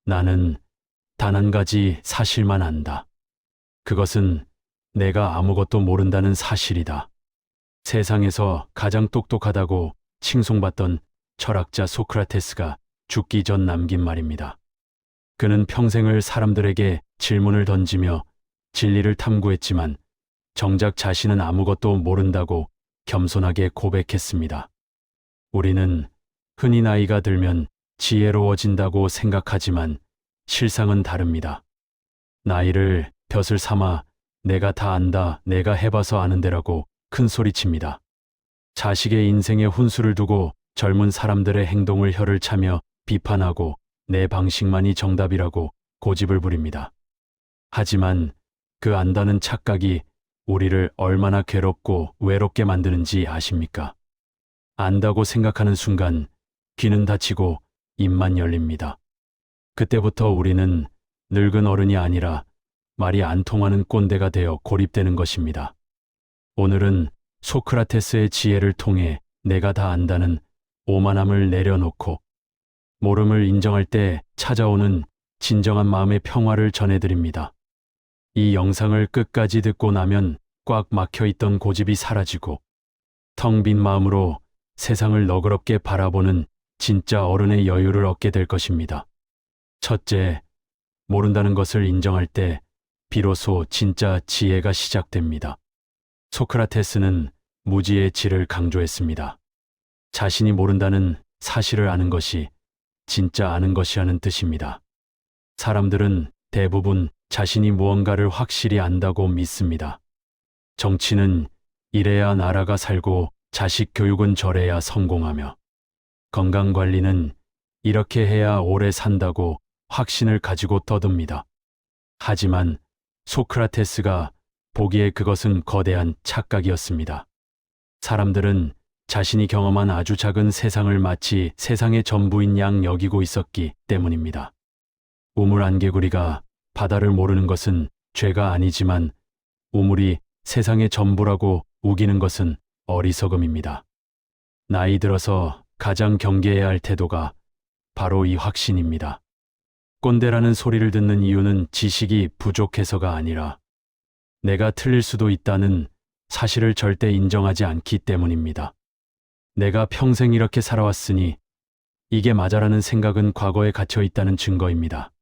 나는 단 한 가지 사실만 안다. 그것은 내가 아무것도 모른다는 사실이다. 세상에서 가장 똑똑하다고 칭송받던 철학자 소크라테스가 죽기 전 남긴 말입니다. 그는 평생을 사람들에게 질문을 던지며 진리를 탐구했지만 정작 자신은 아무것도 모른다고 겸손하게 고백했습니다. 우리는 흔히 나이가 들면 지혜로워진다고 생각하지만 실상은 다릅니다. 나이를 벼슬 삼아 내가 다 안다, 내가 해봐서 아는데라고 큰 소리칩니다. 자식의 인생에 훈수를 두고 젊은 사람들의 행동을 혀를 차며 비판하고 내 방식만이 정답이라고 고집을 부립니다. 하지만 그 안다는 착각이 우리를 얼마나 괴롭고 외롭게 만드는지 아십니까? 안다고 생각하는 순간 귀는 닫히고 입만 열립니다. 그때부터 우리는 늙은 어른이 아니라 말이 안 통하는 꼰대가 되어 고립되는 것입니다. 오늘은 소크라테스의 지혜를 통해 내가 다 안다는 오만함을 내려놓고 모름을 인정할 때 찾아오는 진정한 마음의 평화를 전해드립니다. 이 영상을 끝까지 듣고 나면 꽉 막혀있던 고집이 사라지고 텅 빈 마음으로 세상을 너그럽게 바라보는 진짜 어른의 여유를 얻게 될 것입니다. 첫째, 모른다는 것을 인정할 때 비로소 진짜 지혜가 시작됩니다. 소크라테스는 무지의 질을 강조했습니다. 자신이 모른다는 사실을 아는 것이 진짜 아는 것이라는 뜻입니다. 사람들은 대부분 자신이 무언가를 확실히 안다고 믿습니다. 정치는 이래야 나라가 살고 자식 교육은 저래야 성공하며 건강관리는 이렇게 해야 오래 산다고 확신을 가지고 떠듭니다. 하지만 소크라테스가 보기에 그것은 거대한 착각이었습니다. 사람들은 자신이 경험한 아주 작은 세상을 마치 세상의 전부인 양 여기고 있었기 때문입니다. 우물 안개구리가 바다를 모르는 것은 죄가 아니지만 우물이 세상의 전부라고 우기는 것은 어리석음입니다. 나이 들어서 가장 경계해야 할 태도가 바로 이 확신입니다. 꼰대라는 소리를 듣는 이유는 지식이 부족해서가 아니라 내가 틀릴 수도 있다는 사실을 절대 인정하지 않기 때문입니다. 내가 평생 이렇게 살아왔으니 이게 맞아라는 생각은 과거에 갇혀 있다는 증거입니다.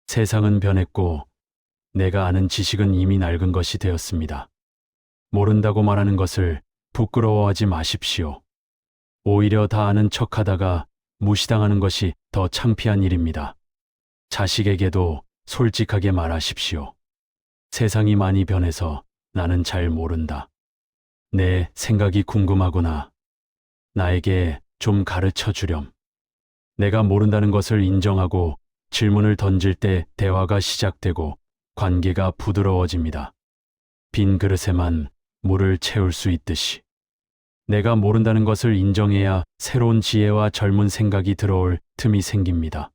세상은 변했고 내가 아는 지식은 이미 낡은 것이 되었습니다. 모른다고 말하는 것을 부끄러워하지 마십시오. 오히려 다 아는 척하다가 무시당하는 것이 더 창피한 일입니다. 자식에게도 솔직하게 말하십시오. 세상이 많이 변해서 나는 잘 모른다. 내 생각이 궁금하구나. 나에게 좀 가르쳐 주렴. 내가 모른다는 것을 인정하고 질문을 던질 때 대화가 시작되고 관계가 부드러워집니다. 빈 그릇에만 물을 채울 수 있듯이. 내가 모른다는 것을 인정해야 새로운 지혜와 젊은 생각이 들어올 틈이 생깁니다.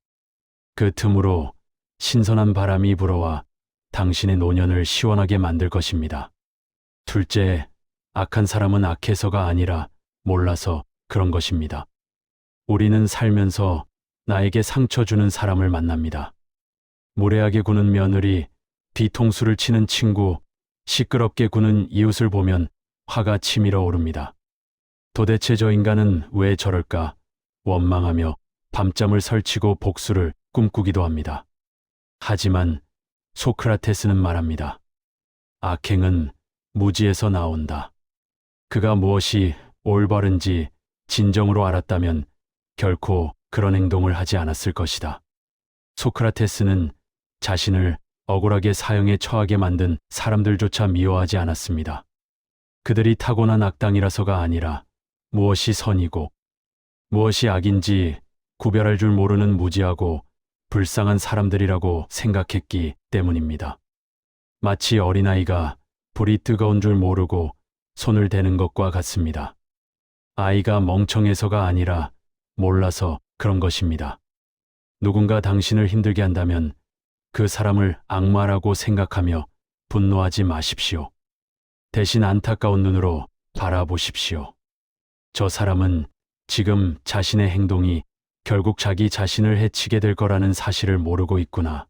그 틈으로 신선한 바람이 불어와 당신의 노년을 시원하게 만들 것입니다. 둘째, 악한 사람은 악해서가 아니라 몰라서 그런 것입니다. 우리는 살면서 나에게 상처 주는 사람을 만납니다. 무례하게 구는 며느리, 뒤통수를 치는 친구, 시끄럽게 구는 이웃을 보면 화가 치밀어 오릅니다. 도대체 저 인간은 왜 저럴까 원망하며 밤잠을 설치고 복수를 꿈꾸기도 합니다. 하지만 소크라테스는 말합니다. 악행은 무지에서 나온다. 그가 무엇이 올바른지 진정으로 알았다면 결코 그런 행동을 하지 않았을 것이다. 소크라테스는 자신을 억울하게 사형에 처하게 만든 사람들조차 미워하지 않았습니다. 그들이 타고난 악당이라서가 아니라 무엇이 선이고 무엇이 악인지 구별할 줄 모르는 무지하고 불쌍한 사람들이라고 생각했기 때문입니다. 마치 어린아이가 불이 뜨거운 줄 모르고 손을 대는 것과 같습니다. 아이가 멍청해서가 아니라 몰라서 그런 것입니다. 누군가 당신을 힘들게 한다면 그 사람을 악마라고 생각하며 분노하지 마십시오. 대신 안타까운 눈으로 바라보십시오. 저 사람은 지금 자신의 행동이 결국 자기 자신을 해치게 될 거라는 사실을 모르고 있구나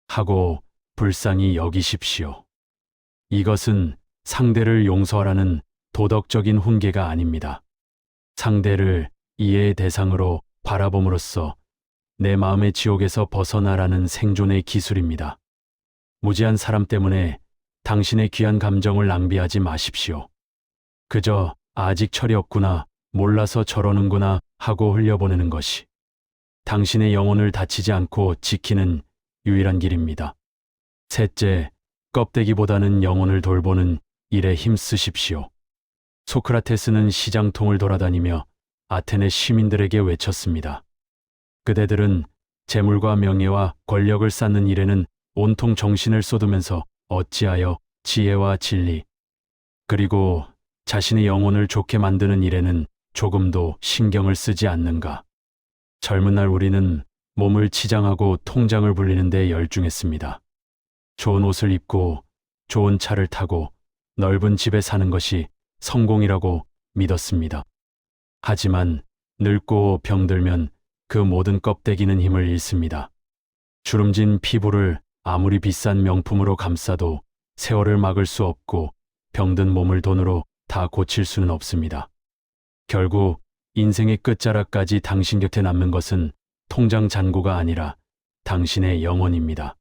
하고 불쌍히 여기십시오. 이것은 상대를 용서하라는 도덕적인 훈계가 아닙니다. 상대를 이해의 대상으로 바라봄으로써 내 마음의 지옥에서 벗어나라는 생존의 기술입니다. 무지한 사람 때문에 당신의 귀한 감정을 낭비하지 마십시오. 그저 아직 철이 없구나, 몰라서 저러는구나 하고 흘려보내는 것이 당신의 영혼을 다치지 않고 지키는 유일한 길입니다. 셋째, 껍데기보다는 영혼을 돌보는 일에 힘쓰십시오. 소크라테스는 시장통을 돌아다니며 아테네 시민들에게 외쳤습니다. 그대들은 재물과 명예와 권력을 쌓는 일에는 온통 정신을 쏟으면서 어찌하여 지혜와 진리, 그리고 자신의 영혼을 좋게 만드는 일에는 조금도 신경을 쓰지 않는가. 젊은 날 우리는 몸을 치장하고 통장을 불리는 데 열중했습니다. 좋은 옷을 입고 좋은 차를 타고 넓은 집에 사는 것이 성공이라고 믿었습니다. 하지만 늙고 병들면 그 모든 껍데기는 힘을 잃습니다. 주름진 피부를 아무리 비싼 명품으로 감싸도 세월을 막을 수 없고 병든 몸을 돈으로 다 고칠 수는 없습니다. 결국 인생의 끝자락까지 당신 곁에 남는 것은 통장 잔고가 아니라 당신의 영혼입니다.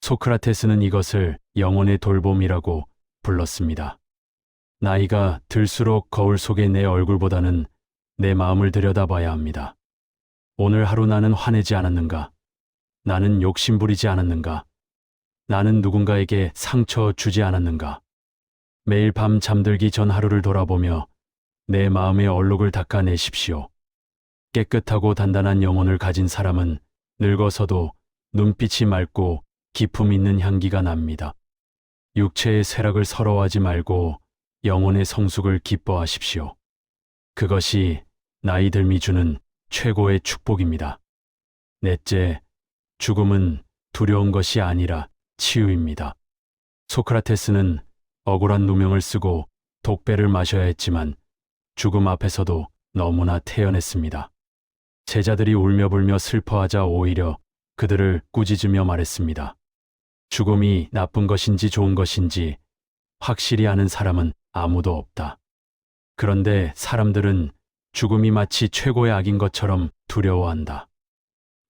소크라테스는 이것을 영혼의 돌봄이라고 불렀습니다. 나이가 들수록 거울 속의 내 얼굴보다는 내 마음을 들여다봐야 합니다. 오늘 하루 나는 화내지 않았는가? 나는 욕심부리지 않았는가? 나는 누군가에게 상처 주지 않았는가? 매일 밤 잠들기 전 하루를 돌아보며 내 마음의 얼룩을 닦아내십시오. 깨끗하고 단단한 영혼을 가진 사람은 늙어서도 눈빛이 맑고 기품 있는 향기가 납니다. 육체의 쇠락을 서러워하지 말고 영혼의 성숙을 기뻐하십시오. 그것이 나이 들미 주는 최고의 축복입니다. 넷째, 죽음은 두려운 것이 아니라 치유입니다. 소크라테스는 억울한 누명을 쓰고 독배를 마셔야 했지만 죽음 앞에서도 너무나 태연했습니다. 제자들이 울며불며 슬퍼하자 오히려 그들을 꾸짖으며 말했습니다. 죽음이 나쁜 것인지 좋은 것인지 확실히 아는 사람은 아무도 없다. 그런데 사람들은 죽음이 마치 최고의 악인 것처럼 두려워한다.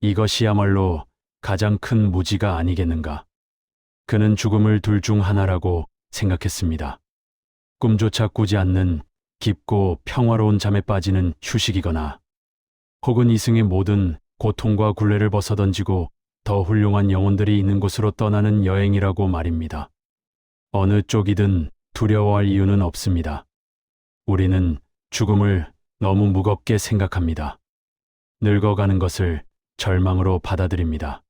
이것이야말로 가장 큰 무지가 아니겠는가. 그는 죽음을 둘 중 하나라고 생각했습니다. 꿈조차 꾸지 않는 깊고 평화로운 잠에 빠지는 휴식이거나 혹은 이승의 모든 고통과 굴레를 벗어던지고 더 훌륭한 영혼들이 있는 곳으로 떠나는 여행이라고 말입니다. 어느 쪽이든 두려워할 이유는 없습니다. 우리는 죽음을 너무 무겁게 생각합니다. 늙어가는 것을 절망으로 받아들입니다.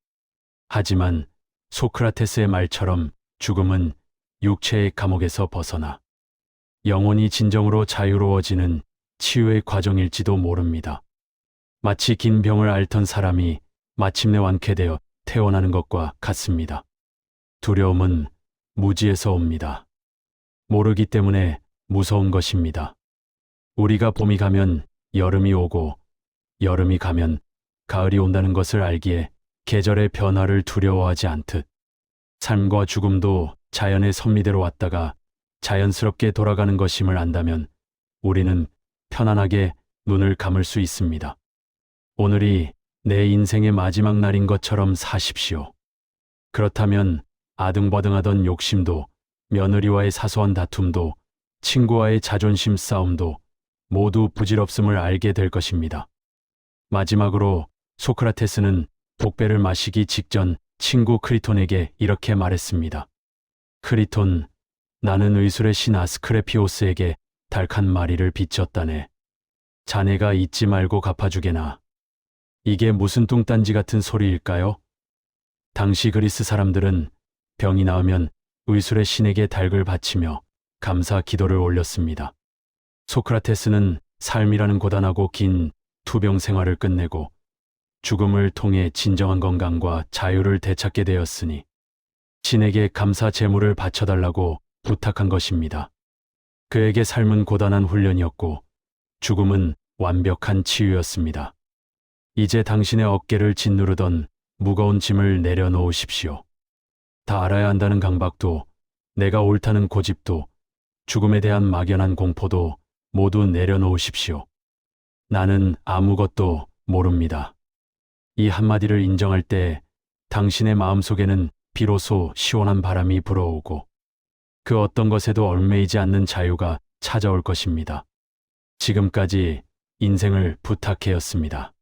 하지만 소크라테스의 말처럼 죽음은 육체의 감옥에서 벗어나 영혼이 진정으로 자유로워지는 치유의 과정일지도 모릅니다. 마치 긴 병을 앓던 사람이 마침내 완쾌되어 태어나는 것과 같습니다. 두려움은 무지에서 옵니다. 모르기 때문에 무서운 것입니다. 우리가 봄이 가면 여름이 오고 여름이 가면 가을이 온다는 것을 알기에 계절의 변화를 두려워하지 않듯 삶과 죽음도 자연의 섭리대로 왔다가 자연스럽게 돌아가는 것임을 안다면 우리는 편안하게 눈을 감을 수 있습니다. 오늘이 내 인생의 마지막 날인 것처럼 사십시오. 그렇다면 아등바등하던 욕심도, 며느리와의 사소한 다툼도, 친구와의 자존심 싸움도 모두 부질없음을 알게 될 것입니다. 마지막으로 소크라테스는 독배를 마시기 직전 친구 크리톤에게 이렇게 말했습니다. 크리톤, 나는 의술의 신 아스크레피오스에게 닭한 마리를 빚졌다네. 자네가 잊지 말고 갚아주게나. 이게 무슨 뚱딴지 같은 소리일까요? 당시 그리스 사람들은 병이 나으면 의술의 신에게 닭을 바치며 감사 기도를 올렸습니다. 소크라테스는 삶이라는 고단하고 긴 투병 생활을 끝내고 죽음을 통해 진정한 건강과 자유를 되찾게 되었으니 신에게 감사 제물을 바쳐달라고 부탁한 것입니다. 그에게 삶은 고단한 훈련이었고 죽음은 완벽한 치유였습니다. 이제 당신의 어깨를 짓누르던 무거운 짐을 내려놓으십시오. 다 알아야 한다는 강박도, 내가 옳다는 고집도, 죽음에 대한 막연한 공포도 모두 내려놓으십시오. 나는 아무것도 모릅니다. 이 한마디를 인정할 때 당신의 마음속에는 비로소 시원한 바람이 불어오고 그 어떤 것에도 얽매이지 않는 자유가 찾아올 것입니다. 지금까지 인생을 부탁해였습니다.